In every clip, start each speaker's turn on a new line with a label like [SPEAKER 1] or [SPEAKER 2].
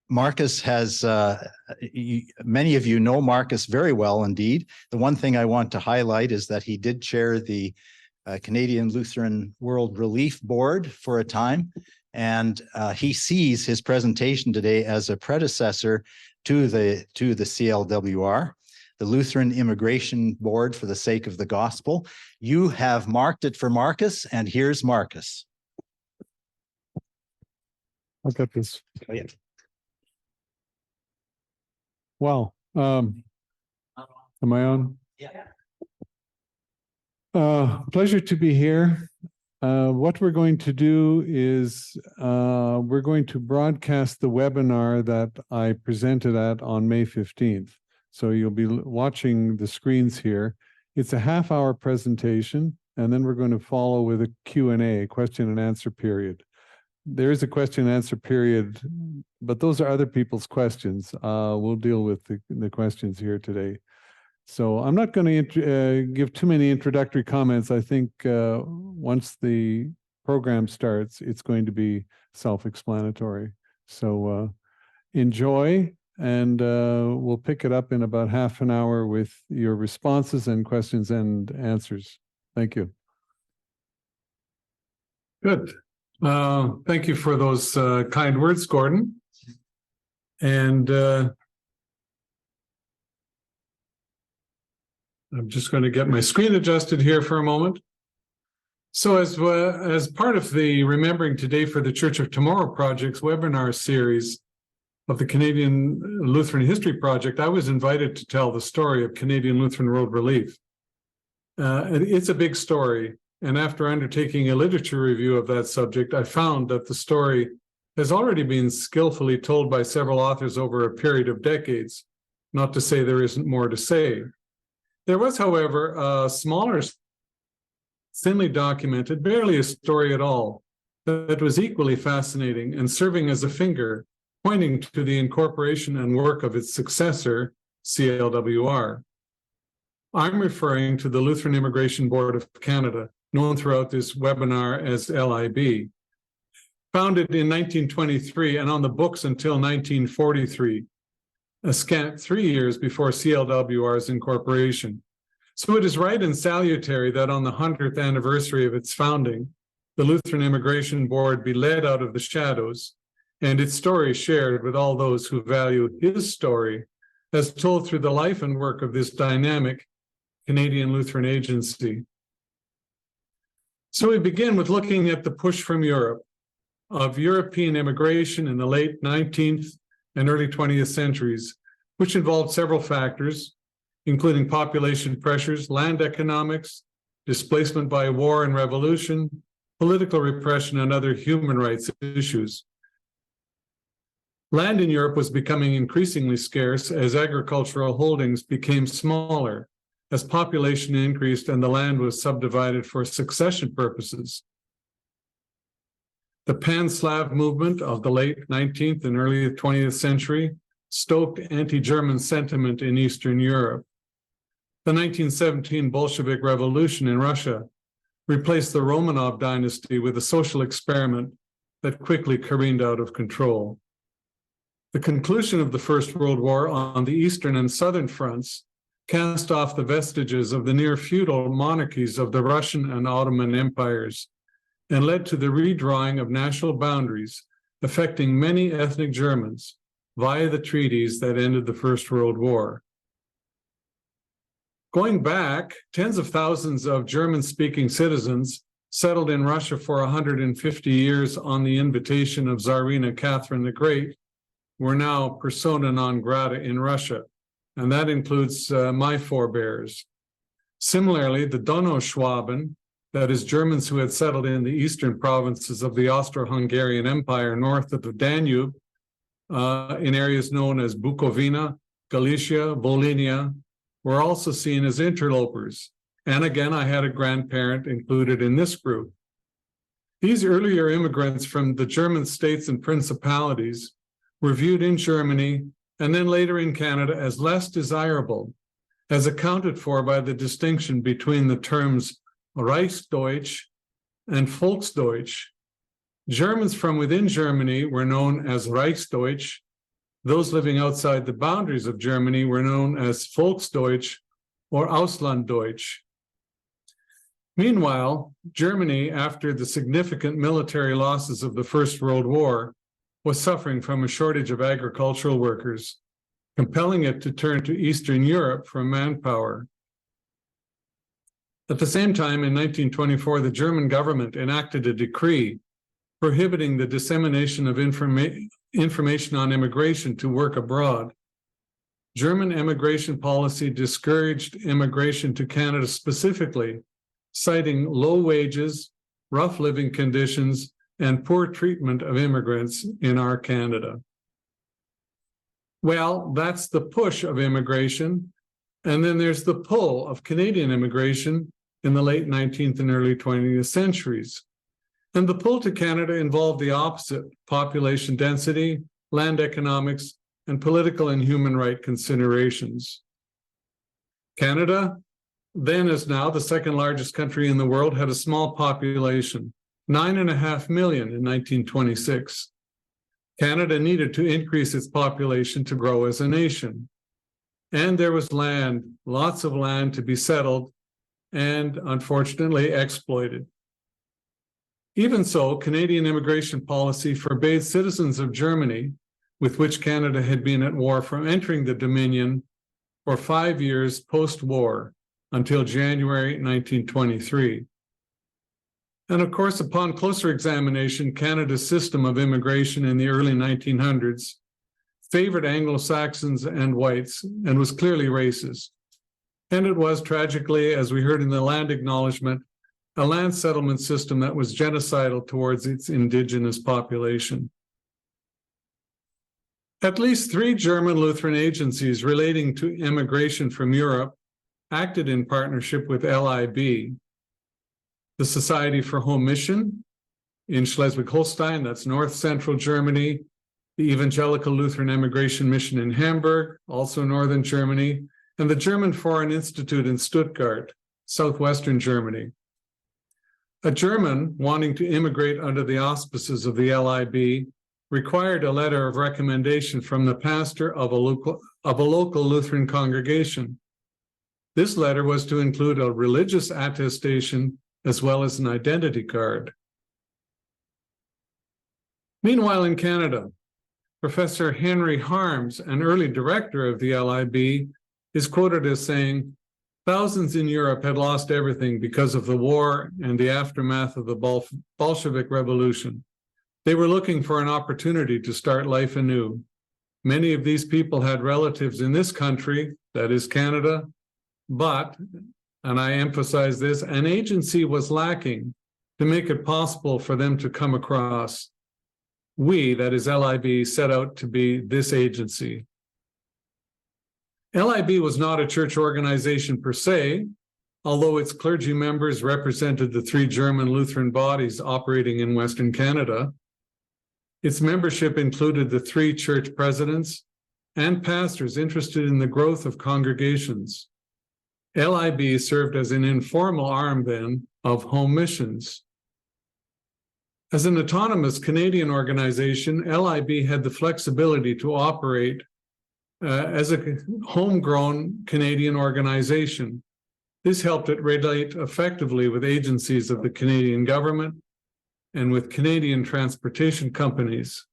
[SPEAKER 1] Marcus has, many of you know Marcus very well indeed. The one thing I want to highlight is that he did chair the Canadian Lutheran World Relief Board for a time, and he sees his presentation today as a predecessor to the CLWR, the Lutheran Immigration Board for the sake of the gospel. You have marked it for Marcus, and here's Marcus.
[SPEAKER 2] I'll get this.
[SPEAKER 1] Oh, yeah.
[SPEAKER 2] Wow. Am I on?
[SPEAKER 1] Yeah.
[SPEAKER 2] Pleasure to be here. What we're going to do is we're going to broadcast the webinar that I presented at on May 15th. So you'll be watching the screens here. It's a half-hour presentation, and then we're going to follow with a Q&A, question and answer period. There is a question and answer period, but those are other people's questions. We'll deal with the questions here today. So I'm not going to give too many introductory comments. I think once the program starts, it's going to be self-explanatory. So enjoy, and we'll pick it up in about half an hour with your responses and questions and answers. Thank you. Good. Thank you for those kind words, Gordon. And I'm just going to get my screen adjusted here for a moment. So as part of the Remembering Today for the Church of Tomorrow Project's webinar series of the Canadian Lutheran History Project, I was invited to tell the story of Canadian Lutheran World Relief. It's a big story. And after undertaking a literature review of that subject, I found that the story has already been skillfully told by several authors over a period of decades, not to say there isn't more to say. There was, however, a smaller, thinly documented, barely a story at all, that was equally fascinating and serving as a finger pointing to the incorporation and work of its successor, CLWR. I'm referring to the Lutheran Immigration Board of Canada, known throughout this webinar as LIB. Founded in 1923 and on the books until 1943, a scant 3 years before CLWR's incorporation. So it is right and salutary that on the 100th anniversary of its founding, the Lutheran Immigration Board be led out of the shadows and its story shared with all those who value his story as told through the life and work of this dynamic Canadian Lutheran agency. So we begin with looking at the push from Europe of European immigration in the late 19th and early 20th centuries, which involved several factors, including population pressures, land economics, displacement by war and revolution, political repression, and other human rights issues. Land in Europe was becoming increasingly scarce as agricultural holdings became smaller, as population increased and the land was subdivided for succession purposes. The Pan-Slav movement of the late 19th and early 20th century stoked anti-German sentiment in Eastern Europe. The 1917 Bolshevik Revolution in Russia replaced the Romanov dynasty with a social experiment that quickly careened out of control. The conclusion of the First World War on the Eastern and Southern fronts cast off the vestiges of the near-feudal monarchies of the Russian and Ottoman empires and led to the redrawing of national boundaries, affecting many ethnic Germans via the treaties that ended the First World War. Going back, tens of thousands of German-speaking citizens settled in Russia for 150 years on the invitation of Tsarina Catherine the Great were now persona non grata in Russia, and that includes my forebears. Similarly, the Donauschwaben, that is Germans who had settled in the eastern provinces of the Austro-Hungarian Empire north of the Danube, in areas known as Bukovina, Galicia, Volhynia, were also seen as interlopers. And again, I had a grandparent included in this group. These earlier immigrants from the German states and principalities were viewed in Germany and then later in Canada as less desirable, as accounted for by the distinction between the terms Reichsdeutsch and Volksdeutsch, Germans from within Germany were known as Reichsdeutsch. Those living outside the boundaries of Germany were known as Volksdeutsch or Auslanddeutsch. Meanwhile, Germany, after the significant military losses of the First World War, was suffering from a shortage of agricultural workers, compelling it to turn to Eastern Europe for manpower. At the same time, in 1924, the German government enacted a decree prohibiting the dissemination of information on immigration to work abroad. German immigration policy discouraged immigration to Canada specifically, citing low wages, rough living conditions, and poor treatment of immigrants in our Canada. Well, that's the push of immigration. And then there's the pull of Canadian immigration in the late 19th and early 20th centuries. And the pull to Canada involved the opposite: population density, land economics, and political and human right considerations. Canada, then as now the second largest country in the world, had a small population, 9.5 million in 1926. Canada needed to increase its population to grow as a nation. And there was land, lots of land to be settled and unfortunately exploited. Even so, Canadian immigration policy forbade citizens of Germany, with which Canada had been at war, from entering the Dominion for 5 years post-war until January 1923. And of course, upon closer examination, Canada's system of immigration in the early 1900s favored Anglo-Saxons and whites and was clearly racist. And it was, tragically, as we heard in the land acknowledgement, a land settlement system that was genocidal towards its indigenous population. At least 3 German Lutheran agencies relating to immigration from Europe acted in partnership with LIB. The Society for Home Mission in Schleswig-Holstein, that's north central Germany, the Evangelical Lutheran Immigration Mission in Hamburg, also northern Germany, and the German Foreign Institute in Stuttgart, southwestern Germany. A German wanting to immigrate under the auspices of the LIB required a letter of recommendation from the pastor of a local Lutheran congregation. This letter was to include a religious attestation as well as an identity card. Meanwhile, in Canada, Professor Henry Harms, an early director of the LIB, is quoted as saying, "Thousands in Europe had lost everything because of the war and the aftermath of the Bolshevik Revolution. They were looking for an opportunity to start life anew. Many of these people had relatives in this country, that is Canada, but, and I emphasize this, an agency was lacking to make it possible for them to come across. We, that is LIB, set out to be this agency." LIB was not a church organization per se, although its clergy members represented the 3 German Lutheran bodies operating in Western Canada. Its membership included the 3 church presidents and pastors interested in the growth of congregations. LIB served as an informal arm then of home missions. As an autonomous Canadian organization, LIB had the flexibility to operate as a homegrown Canadian organization. This helped it relate effectively with agencies of the Canadian government and with Canadian transportation companies.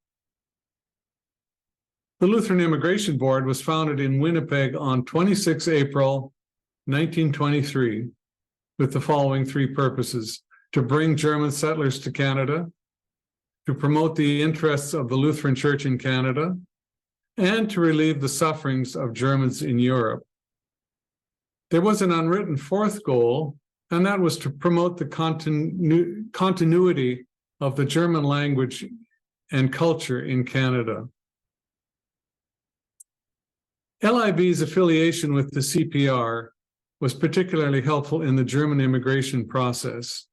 [SPEAKER 2] The Lutheran Immigration Board was founded in Winnipeg on 26 April 1923 with the following 3 purposes: to bring German settlers to Canada, to promote the interests of the Lutheran Church in Canada, and to relieve the sufferings of Germans in Europe. There was an unwritten 4th goal, and that was to promote the continuity of the German language and culture in Canada. LIB's affiliation with the CPR was particularly helpful in the German immigration process.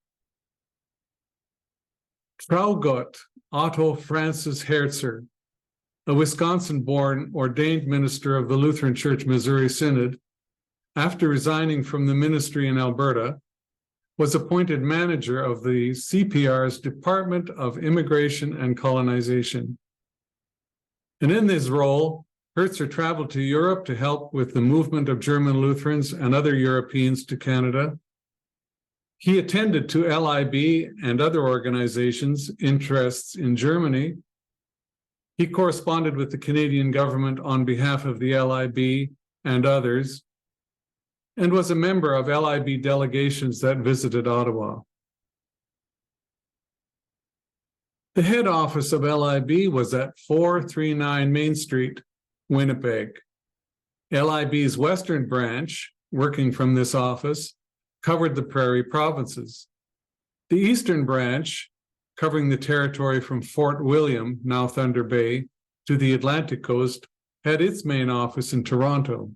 [SPEAKER 2] Traugott Otto Francis Herzer, a Wisconsin-born ordained minister of the Lutheran Church Missouri Synod, after resigning from the ministry in Alberta, was appointed manager of the CPR's Department of Immigration and Colonization. And in this role, Herzer traveled to Europe to help with the movement of German Lutherans and other Europeans to Canada. He attended to LIB and other organizations' interests in Germany. He corresponded with the Canadian government on behalf of the LIB and others, and was a member of LIB delegations that visited Ottawa. The head office of LIB was at 439 Main Street, Winnipeg. LIB's Western branch, working from this office, covered the Prairie provinces. The Eastern branch, covering the territory from Fort William, now Thunder Bay, to the Atlantic coast, had its main office in Toronto.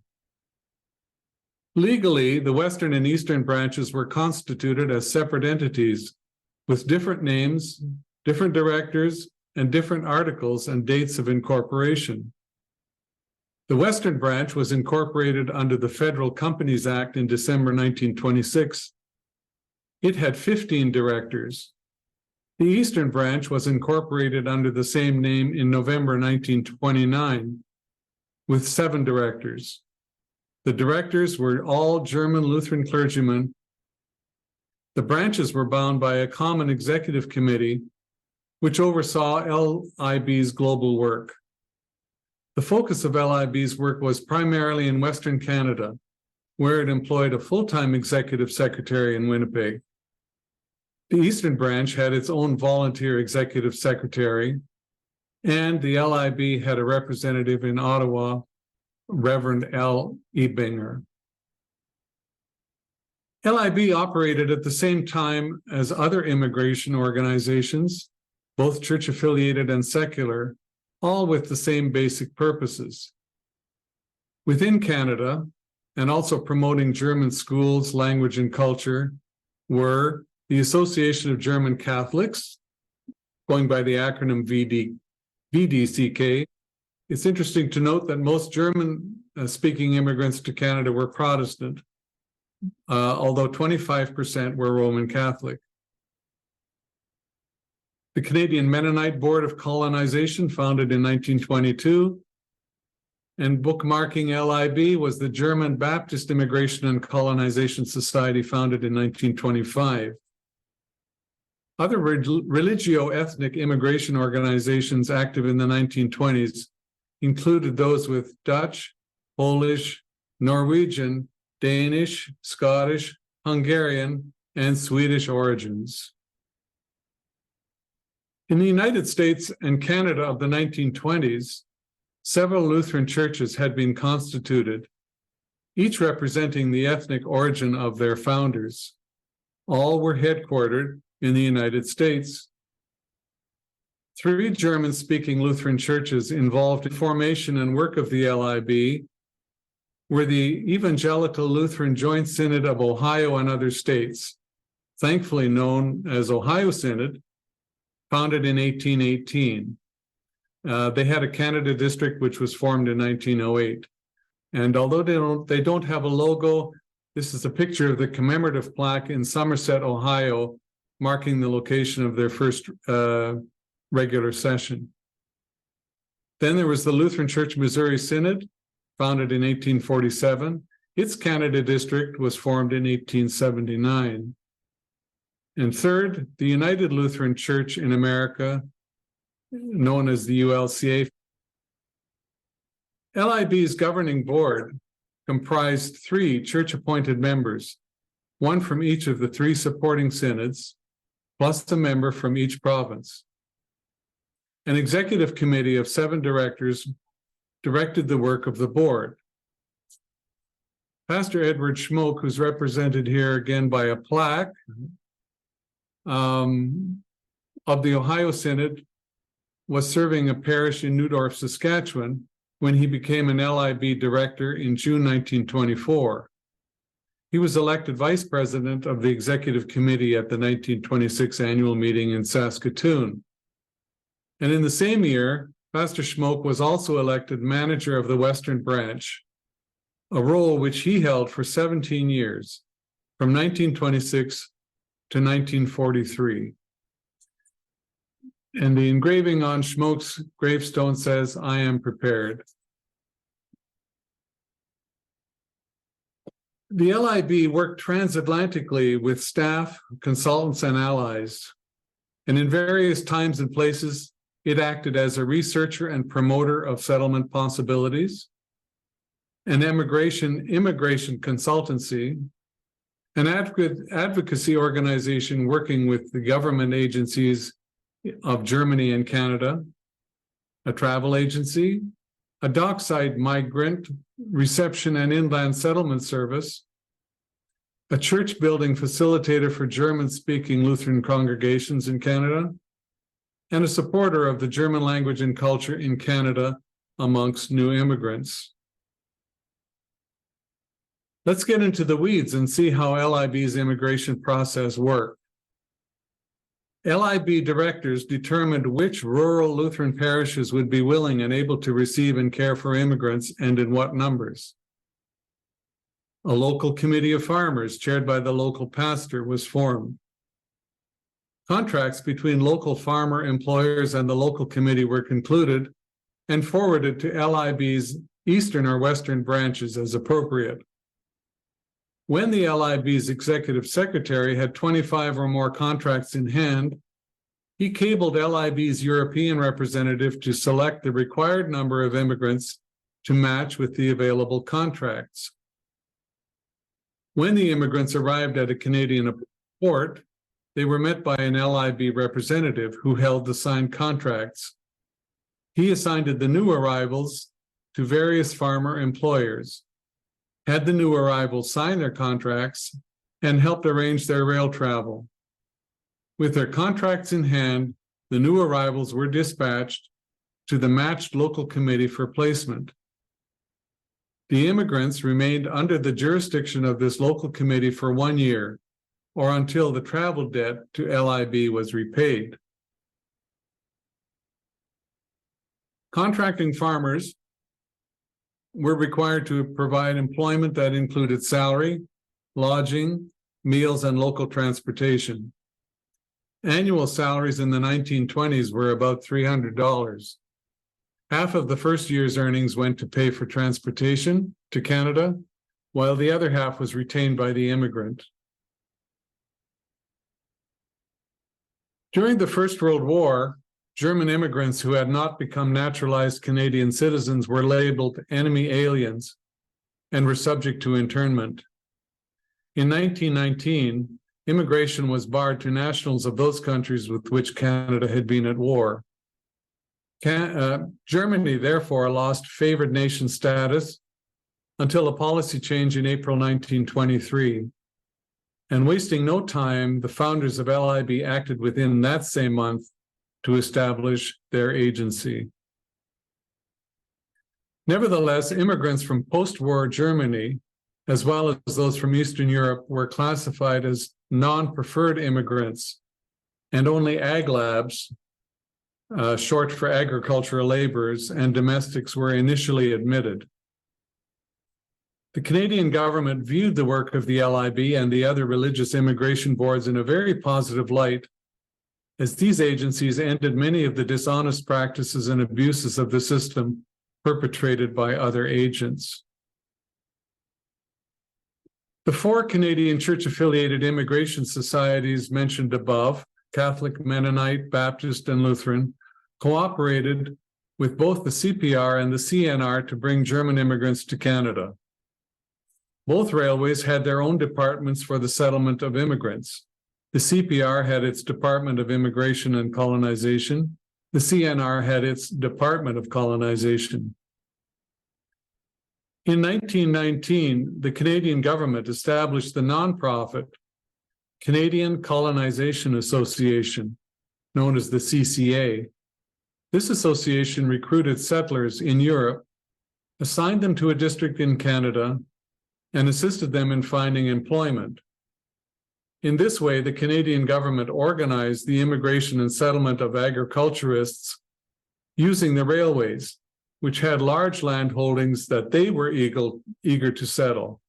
[SPEAKER 2] Legally, the Western and Eastern branches were constituted as separate entities with different names, different directors, and different articles and dates of incorporation. The Western branch was incorporated under the Federal Companies Act in December 1926. It had 15 directors. The Eastern branch was incorporated under the same name in November 1929 with 7 directors. The directors were all German Lutheran clergymen. The branches were bound by a common executive committee which oversaw LIB's global work. The focus of LIB's work was primarily in Western Canada, where it employed a full-time executive secretary in Winnipeg. The Eastern branch had its own volunteer executive secretary, and the LIB had a representative in Ottawa, Reverend L. Ebinger. LIB operated at the same time as other immigration organizations, both church-affiliated and secular, all with the same basic purposes. Within Canada, and also promoting German schools, language, and culture, were the Association of German Catholics, going by the acronym VDCK. It's interesting to note that most German-speaking immigrants to Canada were Protestant, although 25% were Roman Catholic. The Canadian Mennonite Board of Colonization, founded in 1922, and bookmarking LIB was the German Baptist Immigration and Colonization Society, founded in 1925. Other religio-ethnic immigration organizations active in the 1920s included those with Dutch, Polish, Norwegian, Danish, Scottish, Hungarian, and Swedish origins. In the United States and Canada of the 1920s, several Lutheran churches had been constituted, each representing the ethnic origin of their founders. All were headquartered in the United States. 3 German-speaking Lutheran churches involved in formation and work of the LIB were the Evangelical Lutheran Joint Synod of Ohio and other states, thankfully known as Ohio Synod, founded in 1818. They had a Canada district which was formed in 1908. And although they don't have a logo, this is a picture of the commemorative plaque in Somerset, Ohio, marking the location of their first regular session. Then there was the Lutheran Church Missouri Synod, founded in 1847. Its Canada district was formed in 1879. And third, the United Lutheran Church in America, known as the ULCA. LIB's governing board comprised 3 church-appointed members, 1 from each of the 3 supporting synods, plus a member from each province. An executive committee of 7 directors directed the work of the board. Pastor Edward Schmoke, who's represented here again by a plaque, of the Ohio Synod, was serving a parish in Neudorf, Saskatchewan, when he became an LIB director in June 1924. He was elected vice president of the executive committee at the 1926 annual meeting in Saskatoon. And in the same year, Pastor Schmoke was also elected manager of the Western Branch, a role which he held for 17 years, from 1926 to 1943. And the engraving on Schmoke's gravestone says, "I am prepared." The LIB worked transatlantically with staff, consultants, and allies. And in various times and places, it acted as a researcher and promoter of settlement possibilities, an immigration consultancy, an advocacy organization working with the government agencies of Germany and Canada, a travel agency, a dockside migrant reception and inland settlement service, a church building facilitator for German-speaking Lutheran congregations in Canada, and a supporter of the German language and culture in Canada amongst new immigrants. Let's get into the weeds and see how LIB's immigration process worked. LIB directors determined which rural Lutheran parishes would be willing and able to receive and care for immigrants and in what numbers. A local committee of farmers chaired by the local pastor was formed. Contracts between local farmer employers and the local committee were concluded and forwarded to LIB's eastern or western branches as appropriate. When the LIB's executive secretary had 25 or more contracts in hand, he cabled LIB's European representative to select the required number of immigrants to match with the available contracts. When the immigrants arrived at a Canadian port, they were met by an LIB representative who held the signed contracts. He assigned the new arrivals to various farmer employers, had the new arrivals sign their contracts, and helped arrange their rail travel. With their contracts in hand, the new arrivals were dispatched to the matched local committee for placement. The immigrants remained under the jurisdiction of this local committee for 1 year, or until the travel debt to LIB was repaid. Contracting farmers were required to provide employment that included salary, lodging, meals, and local transportation. Annual salaries in the 1920s were about $300. Half of the first year's earnings went to pay for transportation to Canada, while the other half was retained by the immigrant. During the First World War, German immigrants who had not become naturalized Canadian citizens were labeled enemy aliens and were subject to internment. In 1919, immigration was barred to nationals of those countries with which Canada had been at war. Germany, therefore, lost favored nation status until a policy change in April 1923. And wasting no time, the founders of LIB acted within that same month to establish their agency. Nevertheless, immigrants from post-war Germany, as well as those from Eastern Europe, were classified as non-preferred immigrants, and only AgLabs, short for agricultural laborers, and domestics were initially admitted. The Canadian government viewed the work of the LIB and the other religious immigration boards in a very positive light, as these agencies ended many of the dishonest practices and abuses of the system perpetrated by other agents. The 4 Canadian church-affiliated immigration societies mentioned above, Catholic, Mennonite, Baptist, and Lutheran, cooperated with both the CPR and the CNR to bring German immigrants to Canada. Both railways had their own departments for the settlement of immigrants. The CPR had its Department of Immigration and Colonization. The CNR had its Department of Colonization. In 1919, the Canadian government established the nonprofit Canadian Colonization Association, known as the CCA. This association recruited settlers in Europe, assigned them to a district in Canada, and assisted them in finding employment. In this way, the Canadian government organized the immigration and settlement of agriculturists using the railways, which had large land holdings that they were eager to settle.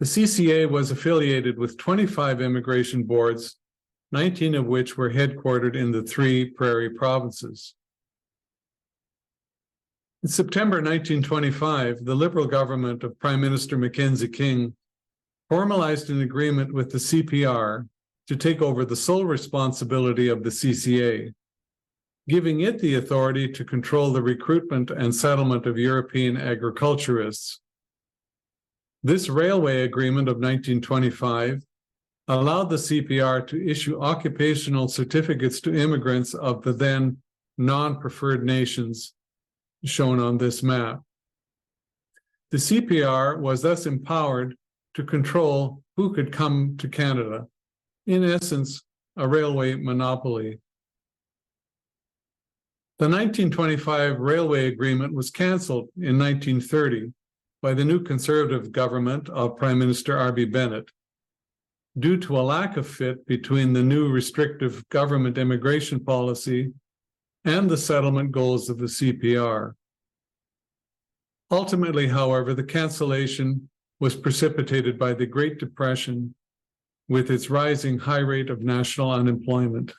[SPEAKER 2] The CCA was affiliated with 25 immigration boards, 19 of which were headquartered in the 3 prairie provinces. In September 1925, the Liberal government of Prime Minister Mackenzie King formalized an agreement with the CPR to take over the sole responsibility of the CCA, giving it the authority to control the recruitment and settlement of European agriculturists. This railway agreement of 1925 allowed the CPR to issue occupational certificates to immigrants of the then non-preferred nations shown on this map. The CPR was thus empowered to control who could come to Canada, in essence, a railway monopoly. The 1925 railway agreement was cancelled in 1930 by the new Conservative government of Prime Minister R.B. Bennett due to a lack of fit between the new restrictive government immigration policy and the settlement goals of the CPR. Ultimately, however, the cancellation was precipitated by the Great Depression with its rising high rate of national unemployment.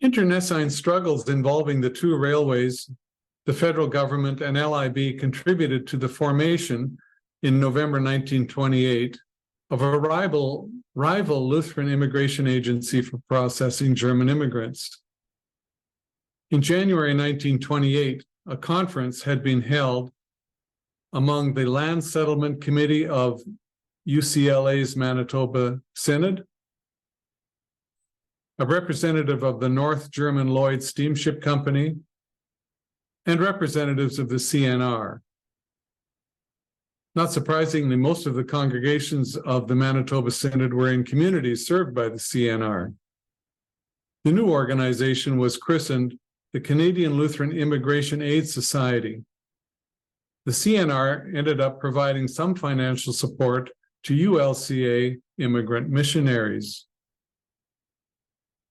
[SPEAKER 2] Internecine struggles involving the 2 railways, the federal government and LIB contributed to the formation in November 1928 of a rival Lutheran Immigration Agency for processing German immigrants. In January 1928, a conference had been held among the Land Settlement Committee of UCLA's Manitoba Synod, a representative of the North German Lloyd Steamship Company, and representatives of the CNR. Not surprisingly, most of the congregations of the Manitoba Synod were in communities served by the CNR. The new organization was christened the Canadian Lutheran Immigration Aid Society. The CNR ended up providing some financial support to ULCA immigrant missionaries.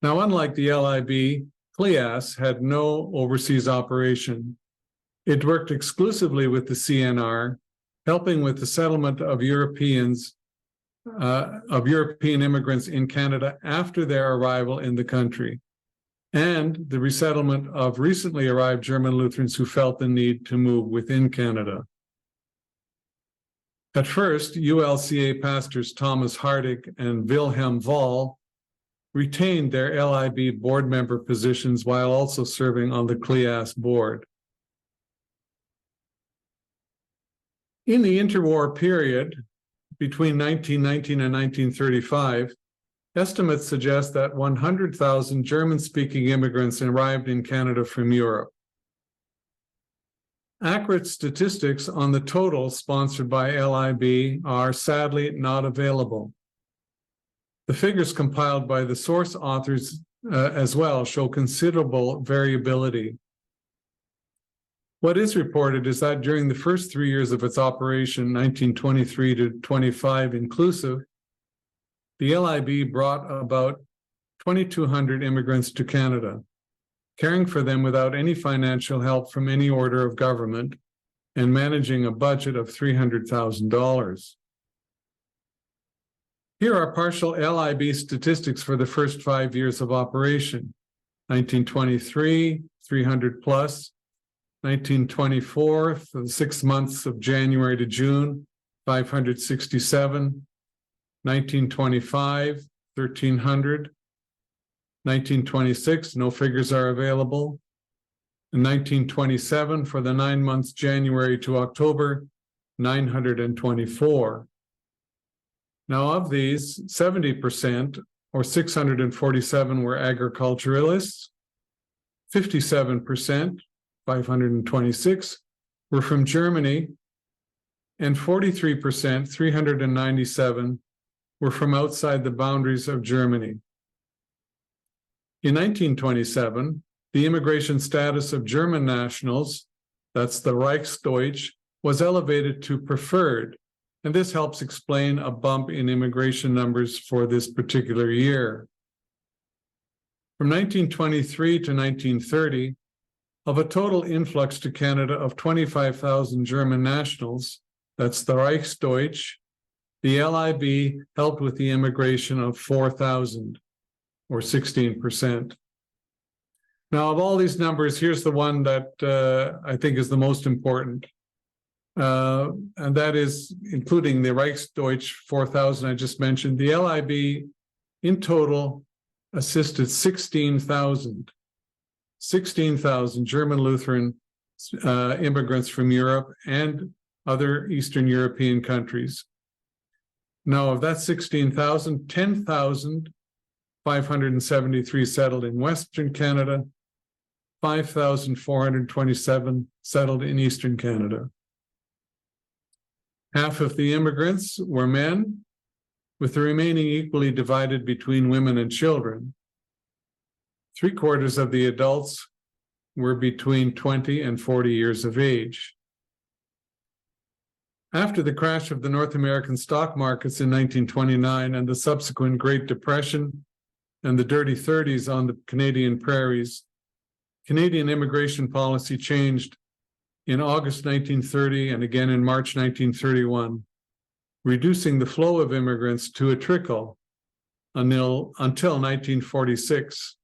[SPEAKER 2] Now, unlike the LIB, CLIAS had no overseas operation. It worked exclusively with the CNR, helping with the settlement of European immigrants in Canada after their arrival in the country, and the resettlement of recently arrived German Lutherans who felt the need to move within Canada. At first, ULCA pastors Thomas Hardig and Wilhelm Wall retained their LIB board member positions while also serving on the CLIAS board. In the interwar period between 1919 and 1935, estimates suggest that 100,000 German-speaking immigrants arrived in Canada from Europe. Accurate statistics on the total sponsored by LIB are sadly not available. The figures compiled by the source authors as well show considerable variability. What is reported is that during the first 3 years of its operation, 1923 to 25 inclusive, the LIB brought about 2,200 immigrants to Canada, caring for them without any financial help from any order of government and managing a budget of $300,000. Here are partial LIB statistics for the first 5 years of operation. 1923, 300 plus. 1924, for the 6 months of January to June, 567. 1925, 1,300. 1926, no figures are available. In 1927, for the 9 months January to October, 924. Now, of these, 70%, or 647, were agriculturalists, 57%, 526, were from Germany, and 43%, 397, were from outside the boundaries of Germany. In 1927, the immigration status of German nationals, that's the Reichsdeutsch, was elevated to preferred, and this helps explain a bump in immigration numbers for this particular year. From 1923 to 1930, of a total influx to Canada of 25,000 German nationals, that's the Reichsdeutsch, the LIB helped with the immigration of 4,000, or 16%. Now, of all these numbers, here's the one that I think is the most important. And that is including the Reichsdeutsch 4,000 I just mentioned. The LIB in total assisted 16,000 German Lutheran immigrants from Europe and other Eastern European countries. Now, of that 16,000, 10,573 settled in Western Canada, 5,427 settled in Eastern Canada. Half of the immigrants were men, with the remaining equally divided between women and children. 3/4 of the adults were between 20 and 40 years of age. After the crash of the North American stock markets in 1929 and the subsequent Great Depression and the dirty 30s on the Canadian prairies, Canadian immigration policy changed in August 1930 and again in March 1931, reducing the flow of immigrants to a trickle until 1946.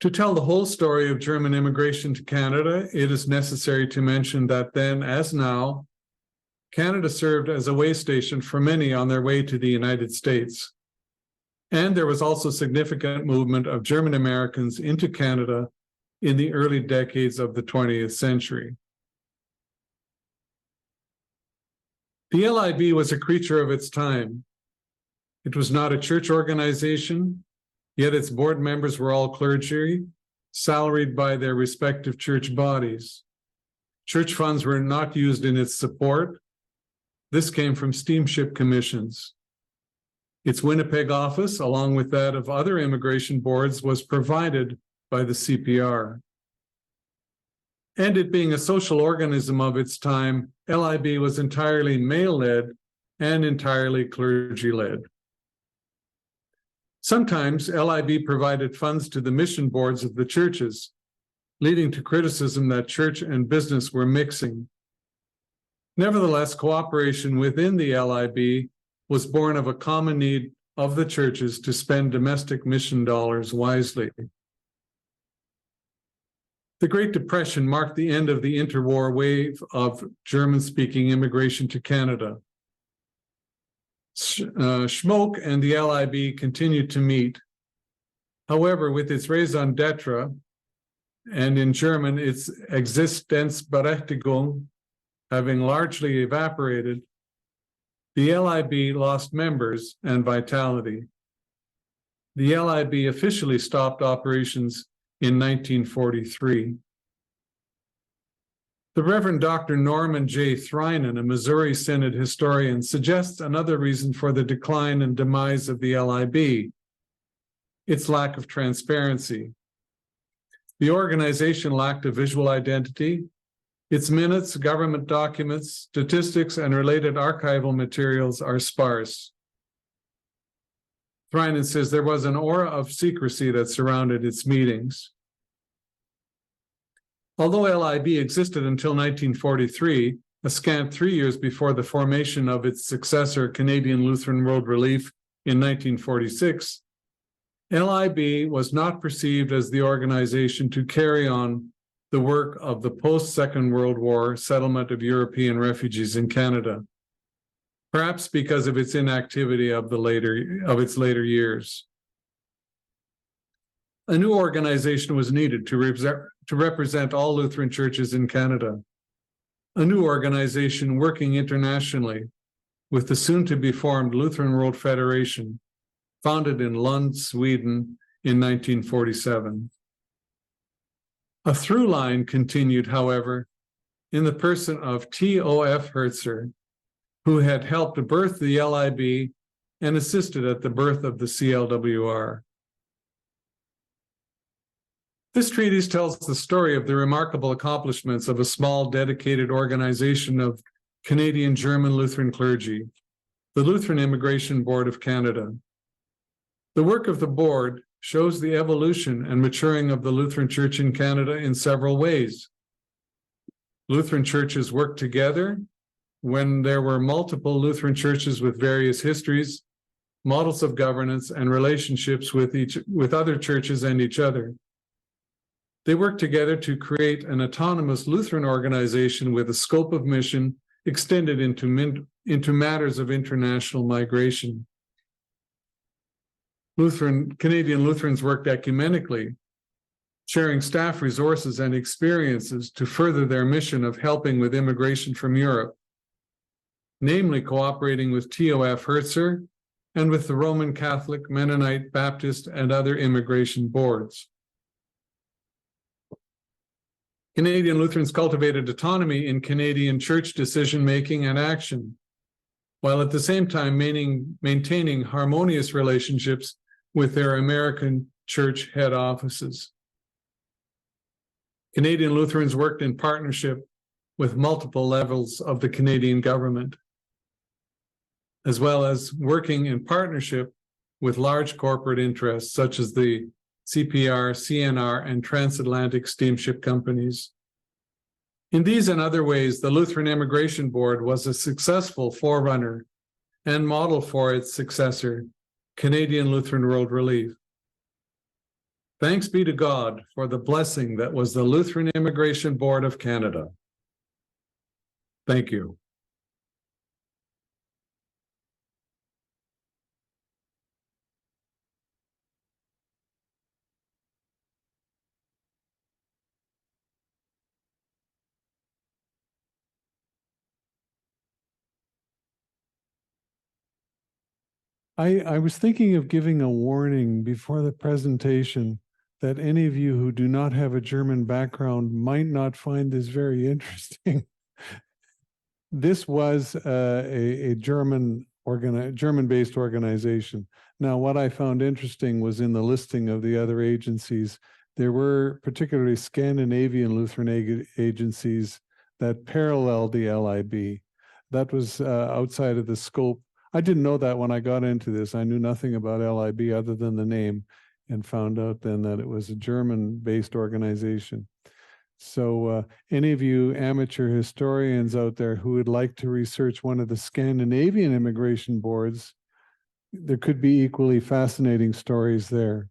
[SPEAKER 2] To tell the whole story of German immigration to Canada, it is necessary to mention that then, as now, Canada served as a way station for many on their way to the United States. And there was also significant movement of German Americans into Canada in the early decades of the 20th century. The LIB was a creature of its time. It was not a church organization, yet its board members were all clergy, salaried by their respective church bodies. Church funds were not used in its support. This came from steamship commissions. Its Winnipeg office, along with that of other immigration boards, was provided by the CPR. And it being a social organism of its time, LIB was entirely male-led and entirely clergy-led. Sometimes LIB provided funds to the mission boards of the churches, leading to criticism that church and business were mixing. Nevertheless, cooperation within the LIB was born of a common need of the churches to spend domestic mission dollars wisely. The Great Depression marked the end of the interwar wave of German-speaking immigration to Canada. Schmoke and the LIB continued to meet. However, with its raison d'etre, and in German, its Existenzberechtigung, having largely evaporated, the LIB lost members and vitality. The LIB officially stopped operations in 1943. The Reverend Dr. Norman J. Thrynen, a Missouri Synod historian, suggests another reason for the decline and demise of the LIB: its lack of transparency. The organization lacked a visual identity. Its minutes, government documents, statistics, and related archival materials are sparse. Thrynen says there was an aura of secrecy that surrounded its meetings. Although LIB existed until 1943, a scant 3 years before the formation of its successor, Canadian Lutheran World Relief, in 1946, LIB was not perceived as the organization to carry on the work of the post-Second World War settlement of European refugees in Canada, perhaps because of its inactivity of its later years. A new organization was needed to represent all Lutheran churches in Canada. A new organization working internationally with the soon-to-be-formed Lutheran World Federation, founded in Lund, Sweden in 1947. A through line continued, however, in the person of T.O.F. Herzer, who had helped birth the LIB and assisted at the birth of the CLWR. This treatise tells the story of the remarkable accomplishments of a small, dedicated organization of Canadian German Lutheran clergy, the Lutheran Immigration Board of Canada. The work of the board shows the evolution and maturing of the Lutheran Church in Canada in several ways. Lutheran churches worked together when there were multiple Lutheran churches with various histories, models of governance, and relationships with other churches and each other. They worked together to create an autonomous Lutheran organization with a scope of mission extended into matters of international migration. Canadian Lutherans worked ecumenically, sharing staff resources and experiences to further their mission of helping with immigration from Europe, namely cooperating with TOF Herzer and with the Roman Catholic, Mennonite, Baptist, and other immigration boards. Canadian Lutherans cultivated autonomy in Canadian church decision-making and action, while at the same time maintaining harmonious relationships with their American church head offices. Canadian Lutherans worked in partnership with multiple levels of the Canadian government, as well as working in partnership with large corporate interests such as the CPR, CNR, and transatlantic steamship companies. In these and other ways, the Lutheran Immigration Board was a successful forerunner and model for its successor, Canadian Lutheran World Relief. Thanks be to God for the blessing that was the Lutheran Immigration Board of Canada. Thank you.
[SPEAKER 3] I was thinking of giving a warning before the presentation that any of you who do not have a German background might not find this very interesting. This was a German-based organization. Now, what I found interesting was in the listing of the other agencies, there were particularly Scandinavian Lutheran agencies that paralleled the LIB. That was outside of the scope. I didn't know that when I got into this. I knew nothing about LIB other than the name, and found out then that it was a German-based organization. So any of you amateur historians out there who would like to research one of the Scandinavian immigration boards, there could be equally fascinating stories there.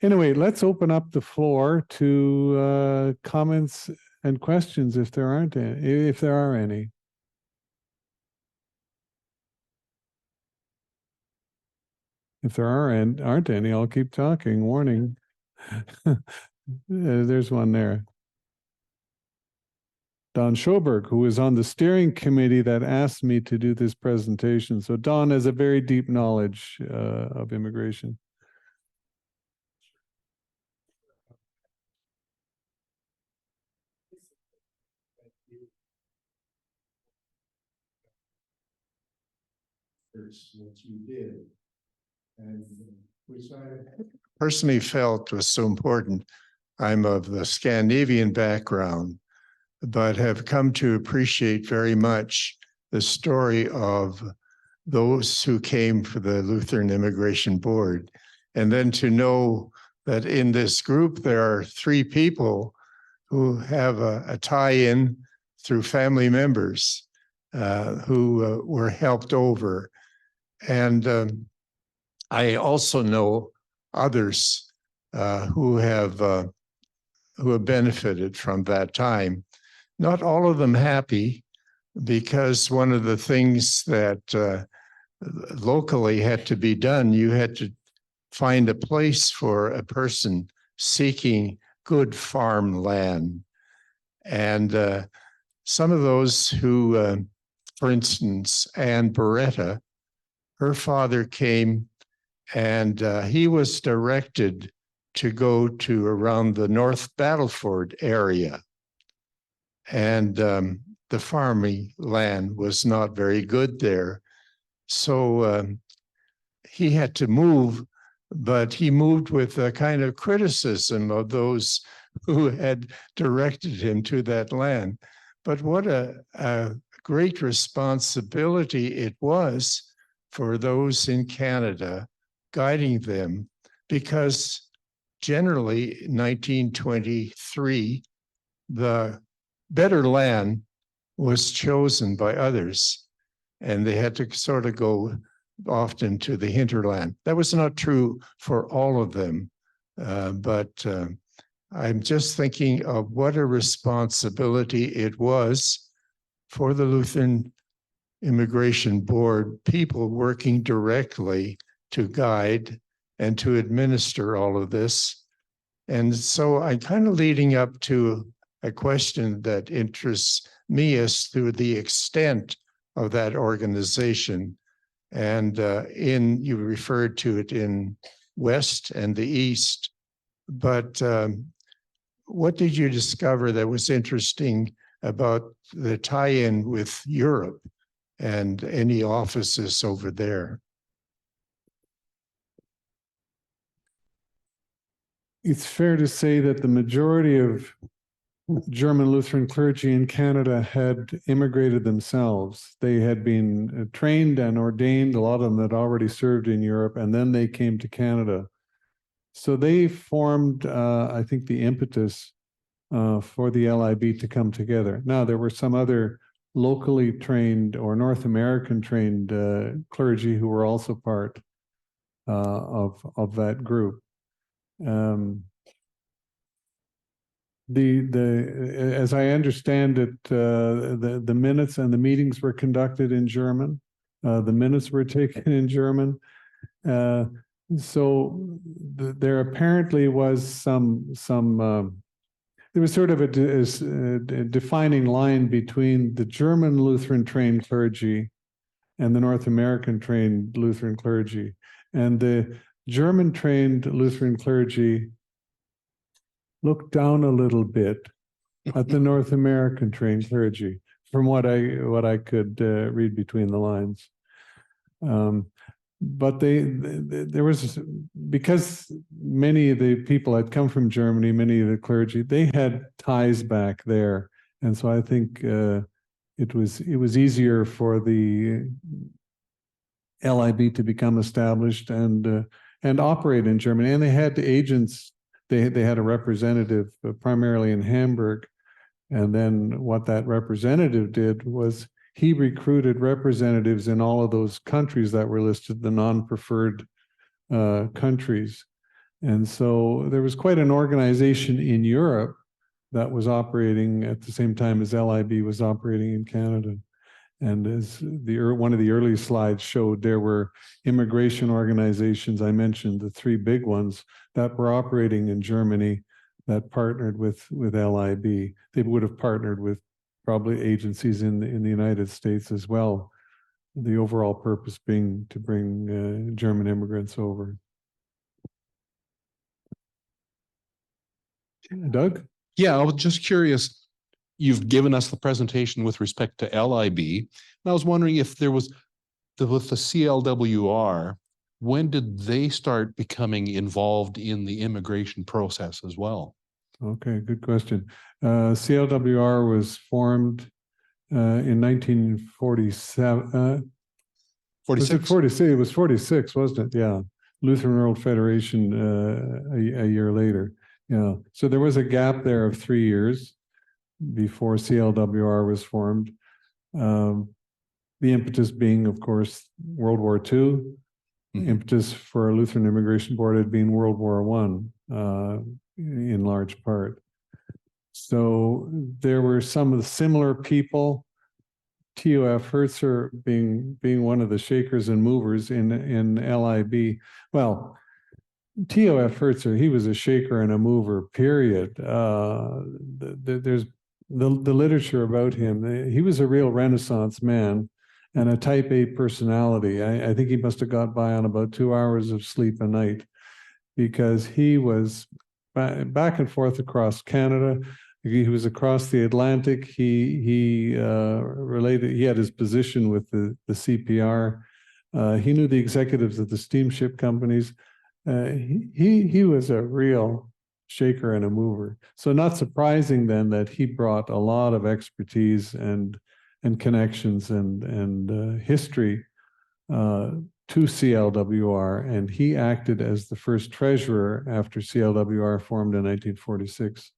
[SPEAKER 3] Anyway, let's open up the floor to comments and questions if there are any. If there aren't any, I'll keep talking. Warning. There's one there. Don Schoberg, who was on the steering committee that asked me to do this presentation. So Don has a very deep knowledge of immigration.
[SPEAKER 4] What you did, and which I personally felt was so important. I'm of the Scandinavian background, but have come to appreciate very much the story of those who came for the Lutheran Immigration Board. And then to know that in this group, there are 3 people who have a tie-in through family members who were helped over. And I also know others who have benefited from that time. Not all of them happy, because one of the things that locally had to be done, you had to find a place for a person seeking good farm land. And some of those who, for instance, Anne Beretta, her father came and he was directed to go to around the North Battleford area. And the farming land was not very good there. So he had to move, but he moved with a kind of criticism of those who had directed him to that land. But what a great responsibility it was for those in Canada guiding them, because generally 1923, the better land was chosen by others, and they had to sort of go often to the hinterland. That was not true for all of them, but I'm just thinking of what a responsibility it was for the Lutheran Immigration Board, people working directly to guide and to administer all of this. And so I'm kind of leading up to a question that interests me as to the extent of that organization. And you referred to it in West and the East, but what did you discover that was interesting about the tie-in with Europe and any offices over there?
[SPEAKER 3] It's fair to say that the majority of German Lutheran clergy in Canada had immigrated themselves. They had been trained and ordained. A lot of them had already served in Europe, and then they came to Canada. So they formed, I think, the impetus for the LIB to come together. Now, there were some other locally trained or North American trained clergy who were also part of that group. As I understand it, the minutes and the meetings were conducted in German. The minutes were taken in German. So there apparently was there was sort of a defining line between the German Lutheran trained clergy and the North American trained Lutheran clergy. And the German trained Lutheran clergy looked down a little bit at the North American trained clergy, from what I could read between the lines. But there was, because many of the people had come from Germany, many of the clergy, they had ties back there, and so I think it was easier for the LIB to become established and operate in Germany. And they had agents. They had a representative primarily in Hamburg, and then what that representative did was he recruited representatives in all of those countries that were listed, the non-preferred countries. And so there was quite an organization in Europe that was operating at the same time as LIB was operating in Canada. And as one of the early slides showed, there were immigration organizations, I mentioned the three big ones that were operating in Germany that partnered with LIB. They would have partnered with probably agencies in the United States as well. The overall purpose being to bring German immigrants over. Doug?
[SPEAKER 5] Yeah, I was just curious. You've given us the presentation with respect to LIB. And I was wondering if there was, with the CLWR, when did they start becoming involved in the immigration process as well?
[SPEAKER 3] Okay, good question. CLWR was formed in 1947.
[SPEAKER 5] 46?
[SPEAKER 3] 46. It was 46, wasn't it? Yeah. Lutheran World Federation a year later. Yeah. So there was a gap there of 3 years before CLWR was formed. The impetus being, of course, World War II. The impetus for a Lutheran Immigration Board had been World War I, in large part. So there were some of the similar people, T.O.F. Herzer being one of the shakers and movers in LIB. Well, T.O.F. Herzer, he was a shaker and a mover, period. There's the literature about him. He was a real Renaissance man and a type A personality. I think he must have got by on about 2 hours of sleep a night, because he was back and forth across Canada. He was across the Atlantic. He had his position with the CPR. He knew the executives of the steamship companies. He was a real shaker and a mover. So not surprising then that he brought a lot of expertise and connections and history to CLWR, and he acted as the first treasurer after CLWR formed in 1946.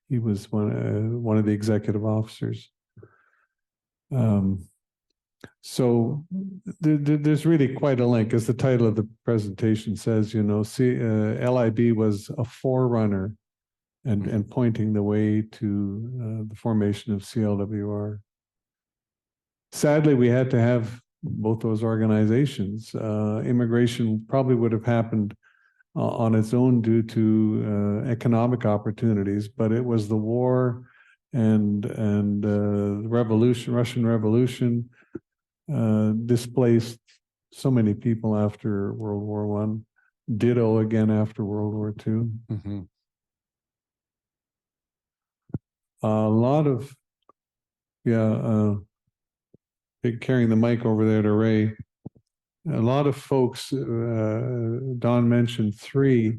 [SPEAKER 3] He was one of the executive officers. So there's really quite a link, as the title of the presentation says. You know, LIB was a forerunner and pointing the way to the formation of CLWR. Sadly, we had to have both those organizations. Immigration probably would have happened on its own due to economic opportunities, but it was the war and the revolution, Russian Revolution, displaced so many people after World War I. Ditto again after World War II.
[SPEAKER 5] Mm-hmm.
[SPEAKER 3] A lot of, carrying the mic over there to Ray. A lot of folks, Don mentioned 3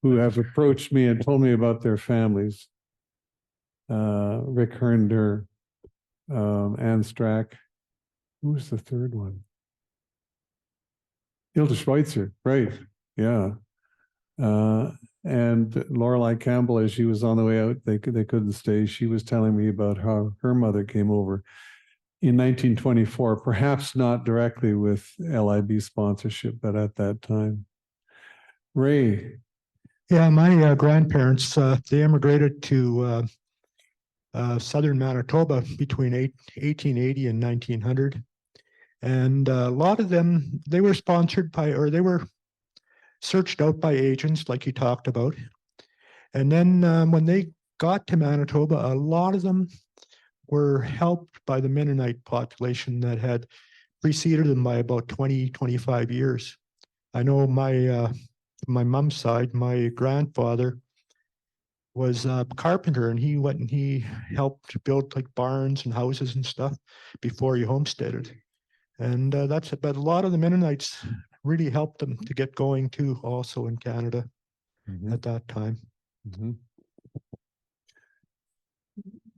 [SPEAKER 3] who have approached me and told me about their families. Rick Hernder, Ann Strack. Who was the third one? Hilda Schweitzer, right, yeah. And Lorelei Campbell, as she was on the way out, they couldn't stay. She was telling me about how her mother came over in 1924, perhaps not directly with LIB sponsorship, but at that time. Ray.
[SPEAKER 6] Yeah, my grandparents, they immigrated to southern Manitoba between 1880 and 1900. And a lot of them, they were sponsored by, or they were searched out by agents like you talked about. And then when they got to Manitoba, a lot of them were helped by the Mennonite population that had preceded them by about 20, 25 years. I know my mom's side, my grandfather was a carpenter, and he went and he helped build like barns and houses and stuff before he homesteaded. And that's it. But a lot of the Mennonites really helped them to get going too, also in Canada at that time.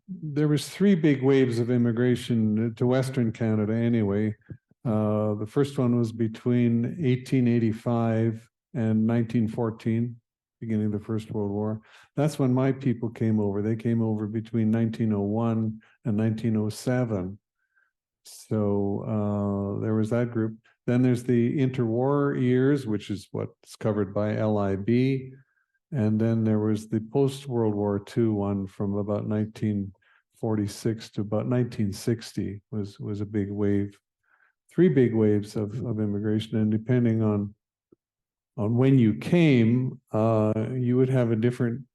[SPEAKER 3] There was 3 big waves of immigration to Western Canada anyway. The first one was between 1885 and 1914, beginning of the First World War. That's when my people came over. They came over between 1901 and 1907. So there was that group. Then there's the interwar years, which is what's covered by LIB. And then there was the post-World War II one from about 1946 to about 1960 was a big wave. 3 big waves of immigration, and depending on when you came, you would have a different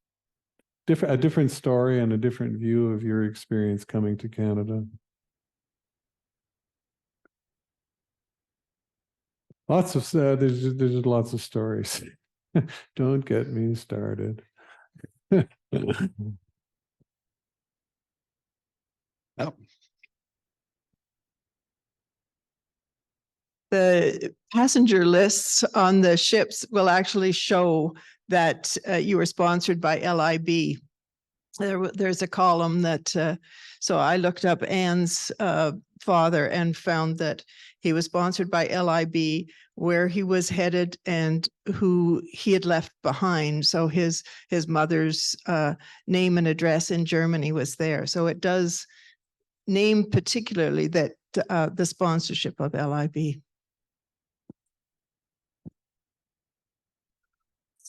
[SPEAKER 3] story and a different view of your experience coming to Canada. Lots of there's lots of stories. Don't get me started.
[SPEAKER 7] The passenger lists on the ships will actually show that you were sponsored by LIB. There's a column that, so I looked up Anne's father and found that he was sponsored by LIB, where he was headed and who he had left behind. So his mother's name and address in Germany was there. So it does name particularly that the sponsorship of LIB.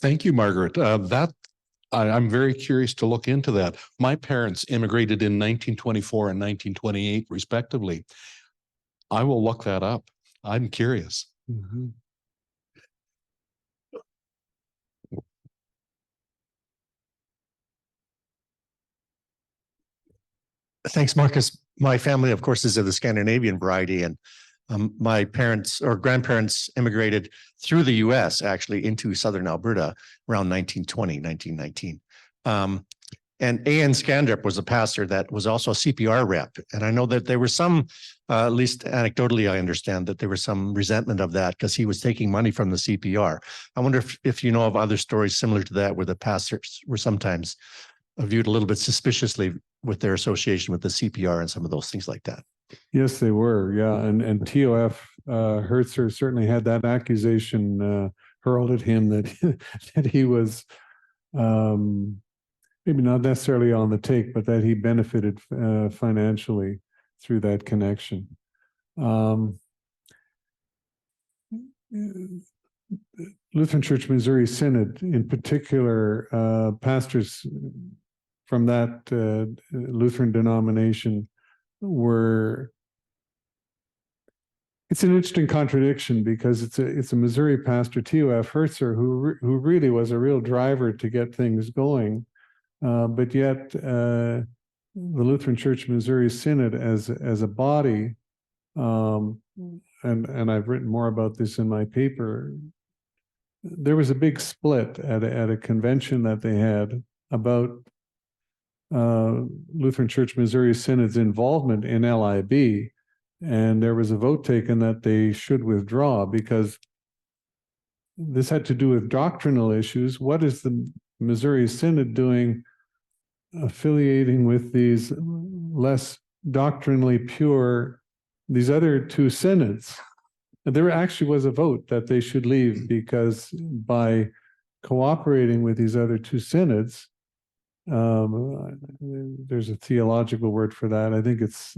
[SPEAKER 5] Thank you, Margaret. I'm very curious to look into that. My parents immigrated in 1924 and 1928, respectively. I will look that up. I'm curious.
[SPEAKER 8] Thanks, Marcus. My family, of course, is of the Scandinavian variety, and my parents or grandparents immigrated through the US actually into southern Alberta around 1920, 1919. And A.N. Scandrep was a pastor that was also a CPR rep. And I know that there was some, at least anecdotally, I understand that there was some resentment of that because he was taking money from the CPR. I wonder if you know of other stories similar to that where the pastors were sometimes viewed a little bit suspiciously with their association with the CPR and some of those things like that.
[SPEAKER 3] Yes, they were. Yeah. And TOF Hertzer certainly had that accusation hurled at him that, that he was maybe not necessarily on the take, but that he benefited financially through that connection. Lutheran Church Missouri Synod, in particular, pastors from that Lutheran denomination were. It's an interesting contradiction because it's a Missouri pastor, TOF Hertzer, who really was a real driver to get things going, but yet the Lutheran Church Missouri Synod as a body, and I've written more about this in my paper. There was a big split at a convention that they had about Lutheran Church Missouri Synod's involvement in LIB. And there was a vote taken that they should withdraw because this had to do with doctrinal issues. What is the Missouri Synod doing affiliating with these less doctrinally pure, these other two synods? And there actually was a vote that they should leave because by cooperating with these other two synods, there's a theological word for that. I think it's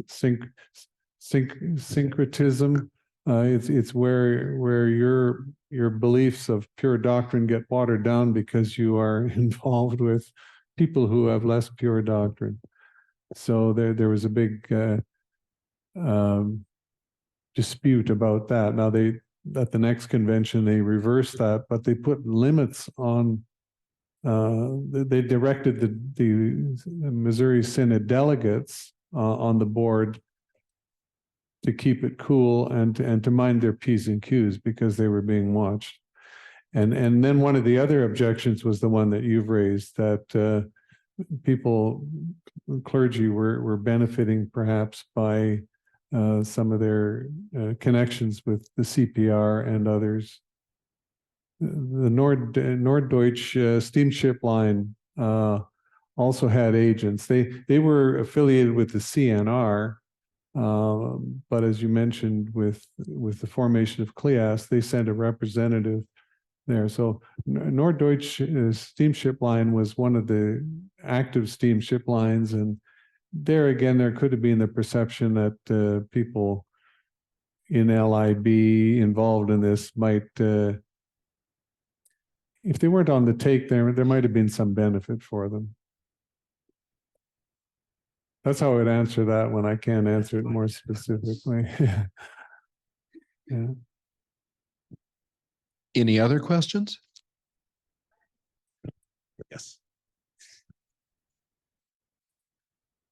[SPEAKER 3] syncretism. It's where your beliefs of pure doctrine get watered down because you are involved with people who have less pure doctrine. So there was a big dispute about that. Now at the next convention they reversed that, but they put limits on. They directed the Missouri Synod delegates on the board to keep it cool and to mind their P's and Q's because they were being watched. And then one of the other objections was the one that you've raised, that clergy were benefiting perhaps by some of their connections with the CPR and others. The Norddeutsche Steamship Line also had agents. They were affiliated with the CNR. But as you mentioned, with the formation of CLIAS, they sent a representative there. So Norddeutsche Steamship Line was one of the active steamship lines, and there again, there could have been the perception that people in LIB involved in this might, if they weren't on the take, there might have been some benefit for them. That's how I would answer that when I can't answer it more specifically. Yeah.
[SPEAKER 5] Any other questions?
[SPEAKER 8] Yes.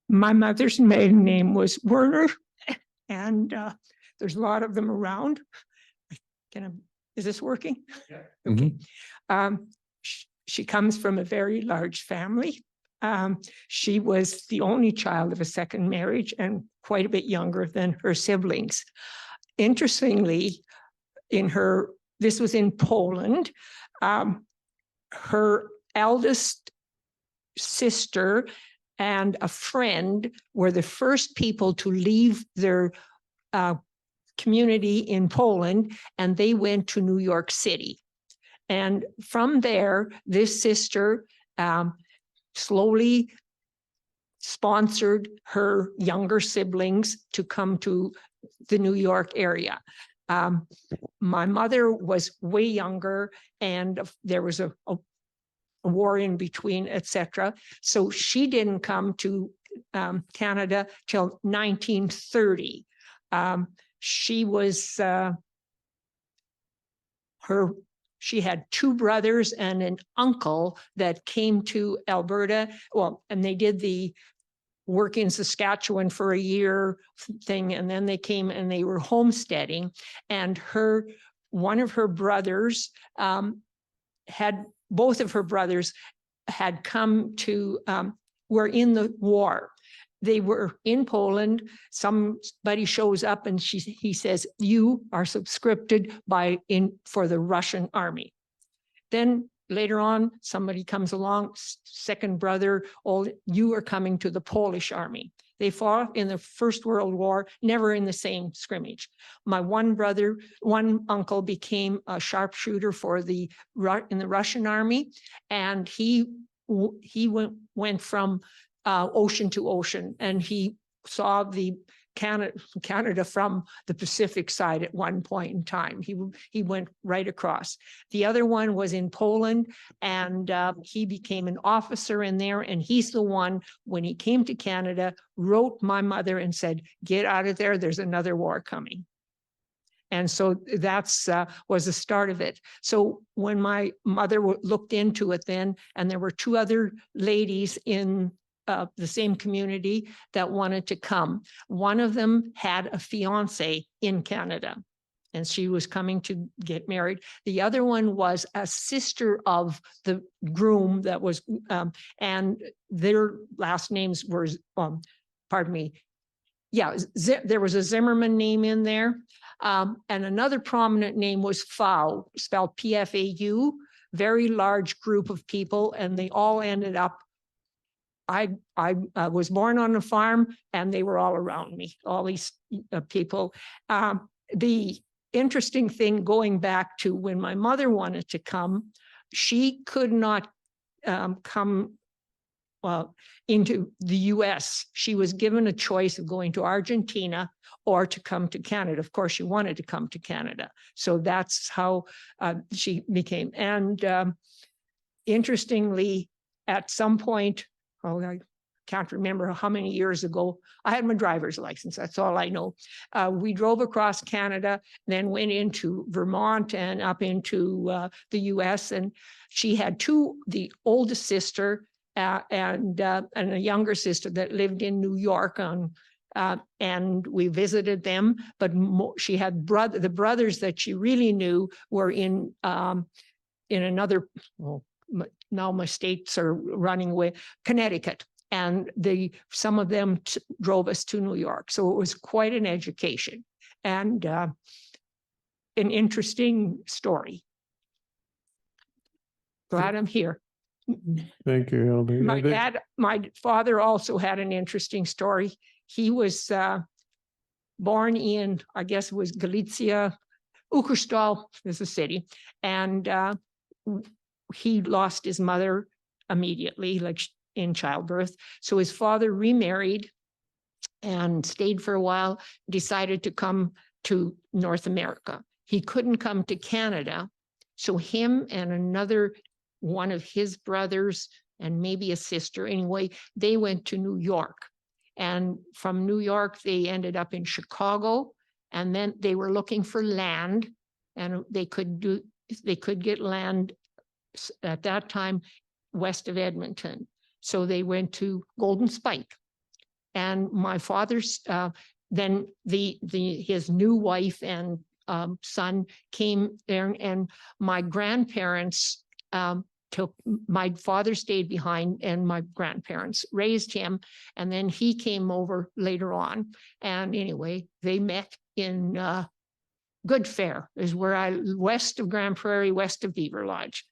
[SPEAKER 9] My mother's maiden name was Werner, and there's a lot of them around. Is this working? Yeah. Okay. She comes from a very large family. She was the only child of a second marriage and quite a bit younger than her siblings. Interestingly, this was in Poland, her eldest sister and a friend were the first people to leave their community in Poland, and they went to New York City. And from there, this sister slowly sponsored her younger siblings to come to the New York area. My mother was way younger, and there was a war in between, etc. So she didn't come to Canada till 1930. She was she had two brothers and an uncle that came to Alberta. Well, and they did the work in Saskatchewan for a year thing, and then they came and they were homesteading. And one of her brothers both of her brothers had come to, were in the war. They were in Poland. Somebody shows up and he says, "You are subscripted for the Russian army." Then later on, somebody comes along, second brother, "You are coming to the Polish army." They fought in the First World War, never in the same scrimmage. My one uncle became a sharpshooter for in the Russian army, and he went from ocean to ocean, and he saw the Canada from the Pacific side at one point in time. He went right across. The other one was in Poland, and he became an officer in there. And he's the one, when he came to Canada, wrote my mother and said, "Get out of there. There's another war coming." And so that's was the start of it. So when my mother looked into it then, and there were two other ladies in the same community that wanted to come. One of them had a fiance in Canada, and she was coming to get married. The other one was a sister of the groom that was, and their last names were, pardon me. Yeah, there was a Zimmerman name in there. And another prominent name was Fau, spelled P-F-A-U, very large group of people, and they all ended up, I was born on a farm, and they were all around me, all these people. The interesting thing, going back to when my mother wanted to come, she could not come into the US. She was given a choice of going to Argentina or to come to Canada. Of course, she wanted to come to Canada. So that's how she became. And interestingly, at some point, I can't remember how many years ago, I had my driver's license. That's all I know. We drove across Canada, then went into Vermont and up into the US. And she had the oldest sister and a younger sister that lived in New York and we visited them, but she had the brothers that she really knew were in another, well, now my states are running away, Connecticut. And some of them drove us to New York. So it was quite an education and an interesting story. Glad I'm here.
[SPEAKER 3] Thank you, Hilda.
[SPEAKER 9] My father also had an interesting story. He was born in, I guess it was Galicia, Uckerstal is a city, and he lost his mother immediately, like in childbirth. So his father remarried and stayed for a while, decided to come to North America. He couldn't come to Canada. So him and another one of his brothers and maybe a sister, anyway, they went to New York. And from New York, they ended up in Chicago. And then they were looking for land, and they could get land at that time west of Edmonton. So they went to Golden Spike. And my father's then his new wife and son came there, and my grandparents my father stayed behind, and my grandparents raised him, and then he came over later on. And anyway, they met in Good Fair, is where west of Grand Prairie, west of Beaver Lodge.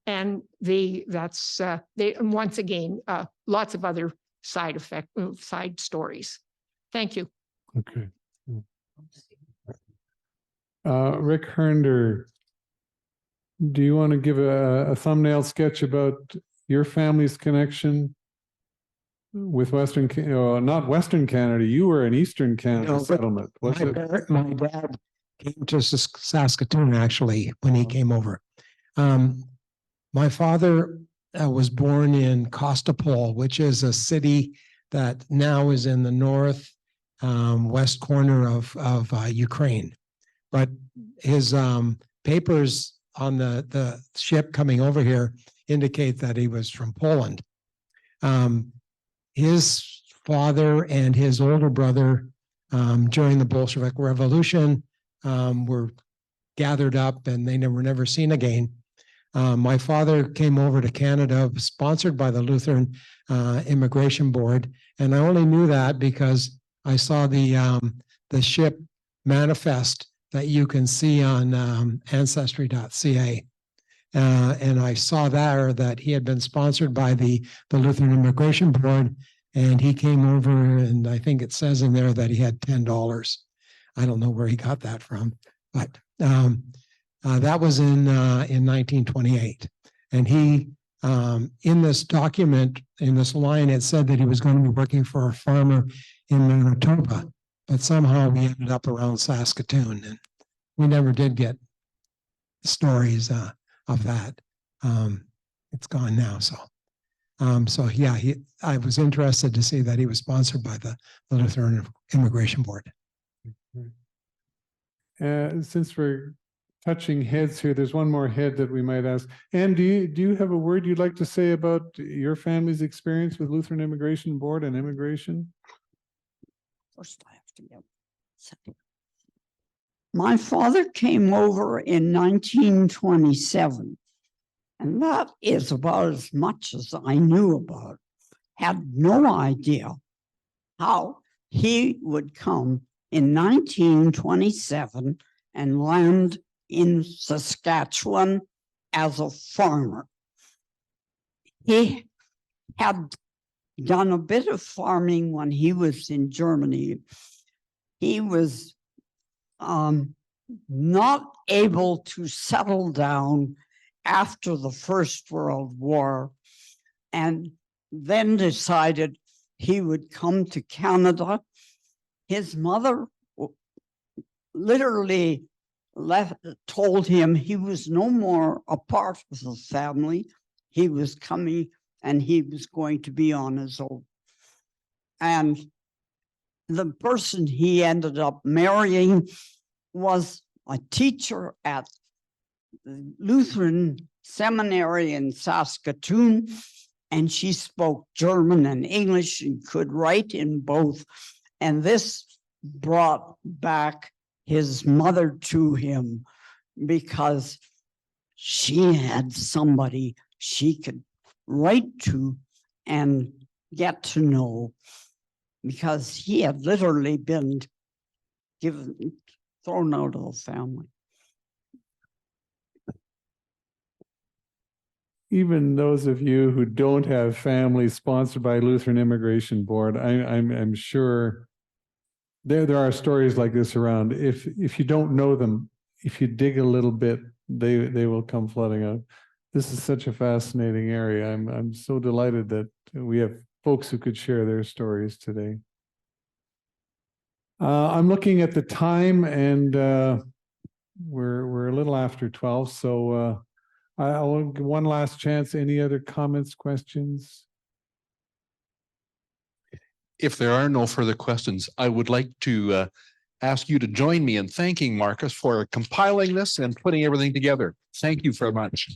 [SPEAKER 9] And and once again, lots of other side stories. Thank you.
[SPEAKER 3] Okay. Rick Hernder, do you want to give a thumbnail sketch about your family's connection with not Western Canada? You were an Eastern Canada settlement.
[SPEAKER 10] My dad came to Saskatoon actually when he came over. My father was born in Kostopol, which is a city that now is in the north west corner of Ukraine. But his papers on the ship coming over here indicate that he was from Poland. His father and his older brother during the Bolshevik Revolution were gathered up, and they were never seen again. My father came over to Canada, sponsored by the Lutheran Immigration Board, and I only knew that because I saw the ship manifest that you can see on ancestry.ca. And I saw there that he had been sponsored by the Lutheran Immigration Board, And he came over and I think it says in there that he had $10. I don't know where he got that from, but that was in 1928. And he, in this document, in this line, it said that he was going to be working for a farmer in Manitoba, but somehow we ended up around Saskatoon, and we never did get stories of that. It's gone now, so. So yeah, I was interested to see that he was sponsored by the Lutheran Immigration Board.
[SPEAKER 3] Since we're touching heads here, there's one more head that we might ask. Anne, do you have a word you'd like to say about your family's experience with Lutheran Immigration Board and immigration?
[SPEAKER 11] First, I have to get second. My father came over in 1927, and that is about as much as I knew about. Had no idea how he would come in 1927 and land in Saskatchewan as a farmer. He had done a bit of farming when he was in Germany. He was not able to settle down after the First World War, and then decided he would come to Canada. His mother literally told him he was no more a part of the family. He was coming and he was going to be on his own. And the person he ended up marrying was a teacher at the Lutheran Seminary in Saskatoon, and she spoke German and English and could write in both. And this brought back his mother to him because she had somebody she could write to and get to know, because he had literally been thrown out of the family.
[SPEAKER 3] Even those of you who don't have families sponsored by Lutheran Immigration Board, I'm sure there are stories like this around. If you don't know them, if you dig a little bit, they will come flooding out. This is such a fascinating area. I'm so delighted that we have folks who could share their stories today. I'm looking at the time, and we're a little after 12, so I'll give one last chance. Any other comments, questions?
[SPEAKER 5] If there are no further questions, I would like to ask you to join me in thanking Marcus for compiling this and putting everything together. Thank you very much.